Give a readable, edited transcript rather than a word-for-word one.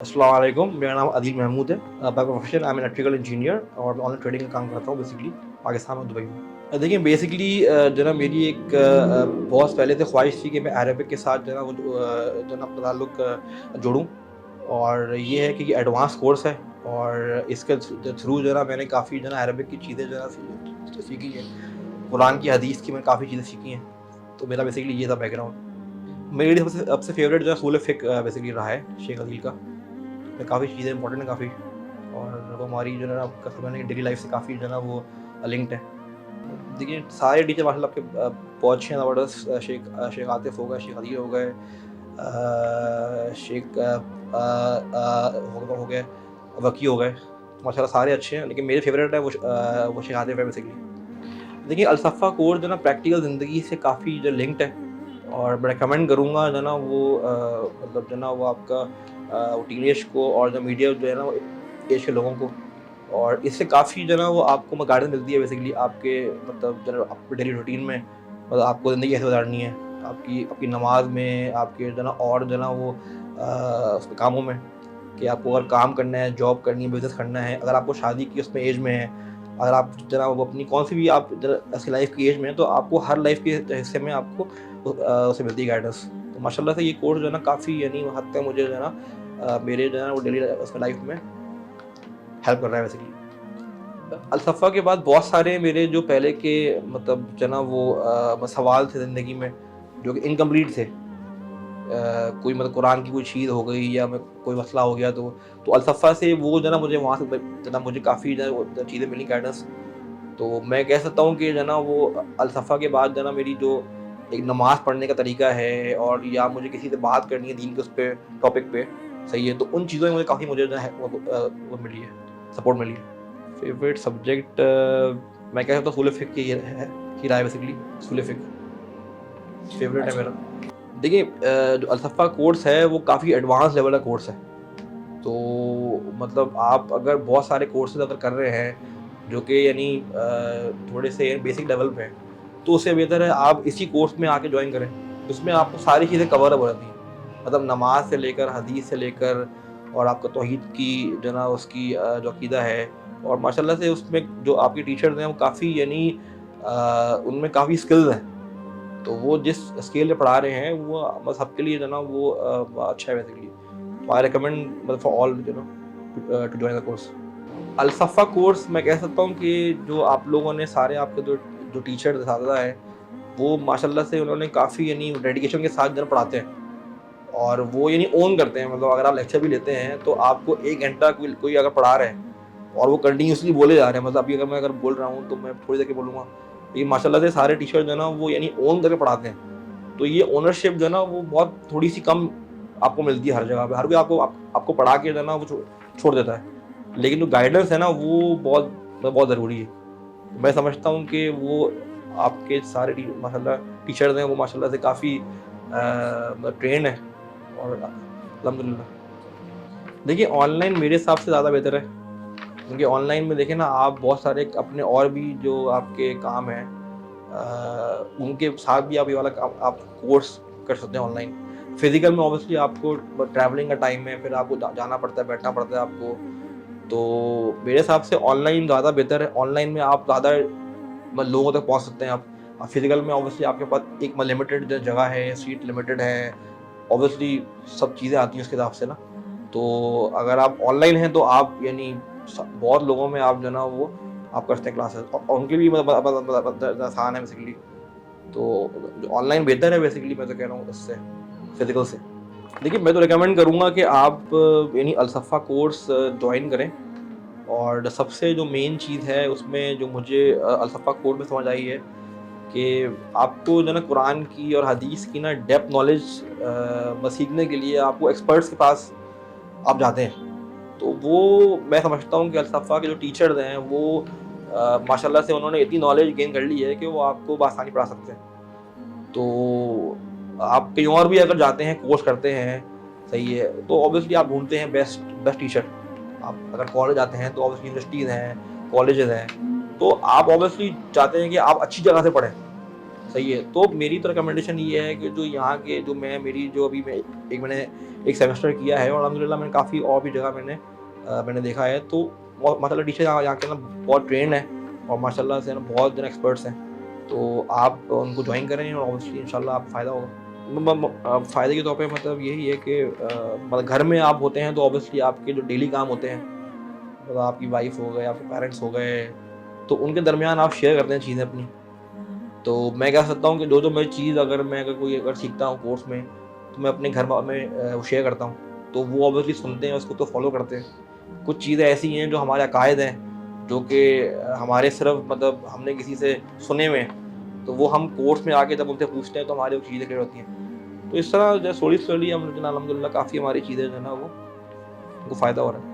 अस्सलाम वालेकुम, मेरा नाम अदील महमूद है। By profession I am electrical engineer और मैं ऑनलाइन ट्रेडिंग का काम करता हूँ बेसिकली पाकिस्तान और दुबई में। देखिए बेसिकली जो है ना मेरी एक बहुत पहले से ख्वाहिश थी कि मैं अरबिक के साथ जो है ना वो जो है ना अपना ताल्लुक जोड़ूँ। और ये है कि ये एडवांस कोर्स है और इसके थ्रू जो है ना मैंने काफ़ी जो है ना अरबिक की चीज़ें जो है ना सीखी हैं। कुरान की हदीस की मैंने काफ़ी चीज़ें सीखी हैं। तो मेरा बेसिकली ये था बैकग्राउंड। मेरे लिए सबसे फेवरेट जो है सूल फ़िक़्ह बेसिकली रहा है शेख अदील का। में काफ़ी चीज़ें इंपॉर्टेंट हैं काफ़ी, और वो हमारी जो है ना आपका समझने की डेली लाइफ से काफ़ी जो है ना वो लिंक्ड है। देखिए सारे टीचर माशाल्लाह आपके बहुत अच्छे हैं, ज़बरदस्त। शेख आतिफ़ हो गए, शेख अदील हो गए, शेख हो गए, वकी हो गए, माशाल्लाह सारे अच्छे हैं। लेकिन मेरे फेवरेट है वो शेख आतिफ़ है बेसिकली। देखिए अलसफ़ा कोर्स जो है ना प्रैक्टिकल ज़िंदगी से काफ़ी जो लिंक्ड है, और मैं रिकमेंड करूँगा जो है ना वो मतलब जो है ना वो आपका टीनेज को और जो मीडिया जो है ना वो एज के लोगों को, और इससे काफ़ी जो है ना वो आपको गाइडेंस मिलती है बेसिकली आपके मतलब जो है आपके डेली रूटीन में, मतलब आपको ज़िंदगी कैसे गुजारनी है, आपकी आपकी नमाज में, आपके जो है ना और जो है ना वो उसमें कामों में, कि आपको अगर काम करना है, जॉब करनी है, बिज़नेस करना है, अगर आपको शादी की उसमें एज में है, अगर आप जो है ना वो अपनी कौन सी भी आप ऐसी लाइफ की एज में है, तो आपको हर लाइफ के हिस्से में आपको उससे मिलती है गाइडेंस। तो माशाल्लाह से ये कोर्स जो है ना काफ़ी यानी हद तक मुझे जो है ना मेरे जो है ना वो डेली उसमें लाइफ में हेल्प कर रहा है बेसिकली। अलसफ़ा के बाद बहुत सारे मेरे जो पहले के मतलब जो है ना वो सवाल थे ज़िंदगी में जो कि इनकम्प्लीट थे। कोई मतलब कुरान की कोई चीज़ हो गई या मैं कोई मसला हो गया, तो अलसफ़ा से वो जो है ना मुझे वहाँ से जो है ना मुझे काफ़ी जो है वो चीज़ें मिली गाइडेंस। तो मैं कह सकता हूँ कि जो है ना वो अलसफ़ा के बाद जो है ना मेरी जो एक नमाज़ पढ़ने का तरीका है, और या मुझे किसी से बात करनी है दीन के उस पे टॉपिक पे, सही है, तो उन चीज़ों में मुझे काफ़ी मुझे जो है वो मिली है, सपोर्ट मिली है। फेवरेट सब्जेक्ट मैं कह सकता हूँ सूल फ़िक़्ह ही रहा है बेसिकली। सूल फ़िक़्ह फेवरेट है अच्छा। मेरा। देखिए जो अलसफ़ा कोर्स है वो काफ़ी एडवांस लेवल का कोर्स है। तो मतलब आप अगर बहुत सारे कोर्सेज़ अगर कर रहे हैं जो कि यानी थोड़े से बेसिक लेवल पे हैं, तो उससे बेहतर है आप इसी कोर्स में आके जॉइन करें। उसमें आपको सारी चीज़ें कवर अप हो जाती हैं। मतलब नमाज़ से लेकर, हदीस से लेकर, और आपका तौहीद की जो है ना उसकी जो अक़ीदा है, और माशाल्लाह से उसमें जो आपके टीचर्स हैं वो काफ़ी यानी उनमें काफ़ी स्किल्स हैं। तो वो जिस स्केल पे पढ़ा रहे हैं वो बस सबके लिए जो है ना वो अच्छा है बेसिकली। तो आई रिकमेंड मतलब for all you know to join the course. Alsafa course मैं कह सकता हूँ कि जो आप लोगों ने सारे आपके जो जो टीचर असातिज़ा हैं, वो माशाल्लाह से उन्होंने काफ़ी यानी डेडिकेशन के साथ जो है पढ़ाते हैं, और वो यानी ओन करते हैं। मतलब अगर आप लेक्चर भी लेते हैं तो आपको 1 घंटा कोई कोई अगर पढ़ा रहा है और वो कंटिन्यूअसली बोले जा रहे हैं, मतलब अभी अगर मैं बोल रहा हूँ तो मैं थोड़ी देर के बोलूँगा। ये माशाल्लाह से सारे टीचर जो है ना वो यानी ओन करके पढ़ाते हैं। तो ये ओनरशिप जो है ना वो बहुत थोड़ी-सी कम आपको मिलती है हर जगह पे। हर कोई आपको पढ़ा के जो है ना वो छोड़ देता है। लेकिन जो गाइडेंस है ना वो बहुत ज़रूरी है। मैं समझता हूँ कि वो आपके सारे माशाल्लाह टीचर्स हैं वो माशाल्लाह से काफ़ी ट्रेन्ड हैं, और अल्हम्दुलिल्लाह। देखिए ऑनलाइन मेरे हिसाब से ज़्यादा बेहतर है, क्योंकि ऑनलाइन में देखिए ना आप बहुत सारे अपने और भी जो आपके काम हैं उनके साथ भी आप ये वाला काम आप कोर्स कर सकते हैं ऑनलाइन। फिज़िकल में ऑब्वियसली आपको ट्रैवलिंग का टाइम है, फिर आपको जाना पड़ता है, बैठना पड़ता है आपको। तो मेरे हिसाब से ऑनलाइन ज़्यादा बेहतर है। ऑनलाइन में आप ज़्यादा लोगों तक पहुँच सकते हैं आप। फिज़िकल में ऑब्वियसली आपके पास एक लिमिटेड जगह है, सीट लिमिटेड है, ऑब्वियसली सब चीज़ें आती हैं उसके हिसाब से ना। तो अगर आप ऑनलाइन हैं तो आप यानी बहुत लोगों में आप जो है ना वो आप कर सकते हैं क्लासेस, और उनके लिए मतलब आसान है बेसिकली। तो ऑनलाइन बेहतर है बेसिकली, मैं तो कह रहा हूँ उससे, फिज़िकल से। देखिए मैं तो रिकमेंड करूँगा कि आप यानी अलसफ़ा कोर्स जॉइन करें। और सबसे जो मेन चीज़ है उसमें जो मुझे अलसफ़ा कोर्स में समझ आई है कि आपको जो है ना कुरान की और हदीस की ना डेप्थ नॉलेज सीखने के लिए आपको एक्सपर्ट्स के पास आप जाते हैं। तो वो मैं समझता हूँ कि अलसफ़ा के जो टीचर्स हैं वो माशाल्लाह से उन्होंने इतनी नॉलेज गेन कर ली है कि वो आपको बआसानी पढ़ा सकते हैं। तो आप कहीं और भी अगर जाते हैं, कोर्स करते हैं, सही है, तो ऑब्वियसली आप ढूँढते हैं बेस्ट बेस्ट टीचर। आप अगर कॉलेज जाते हैं तो ऑब्वियसली यूनिवर्सिटीज़ हैं, कॉलेजेस हैं, तो आप ऑब्वियसली चाहते हैं कि आप अच्छी जगह से पढ़ें। صحیح ہے. تو میری تو ریکمنڈیشن یہ ہے کہ جو یہاں کے جو میری جو ابھی میں نے ایک سیمسٹر کیا ہے اور الحمدللہ میں نے کافی اور بھی جگہ میں نے دیکھا ہے, تو ماشاء اللہ ٹیچر یہاں کے نا بہت ٹرینڈ ہیں اور ماشاء اللہ سے نا بہت جو ایکسپرٹس ہیں. تو آپ ان کو جوائن کریں اور اوبیسلی ان شاء اللہ آپ فائدہ ہوگا. فائدے کے طور پہ مطلب یہی ہے کہ مطلب گھر میں آپ ہوتے ہیں تو اوبیسلی آپ کے جو ڈیلی کام ہوتے ہیں, مطلب آپ کی وائف ہو گئے, آپ کے پیرنٹس ہو گئے, تو ان کے درمیان آپ شیئر کرتے ہیں چیزیں اپنی. تو میں کہہ سکتا ہوں کہ جو میں چیز اگر کوئی سیکھتا ہوں کورس میں, تو میں اپنے گھر میں شیئر کرتا ہوں, تو وہ اوبیسلی سنتے ہیں اس کو, تو فالو کرتے ہیں. کچھ چیزیں ایسی ہیں جو ہمارے عقائد ہیں, جو کہ ہمارے صرف مطلب ہم نے کسی سے سنے ہوئے ہیں, تو وہ ہم کورس میں آ کے جب ان سے پوچھتے ہیں تو ہماری وہ چیزیں کلیئر ہوتی ہیں. تو اس طرح جو سلولی ہم الحمد للہ کافی ہماری چیزیں جو ہے نا وہ ان کو فائدہ ہو رہا ہے.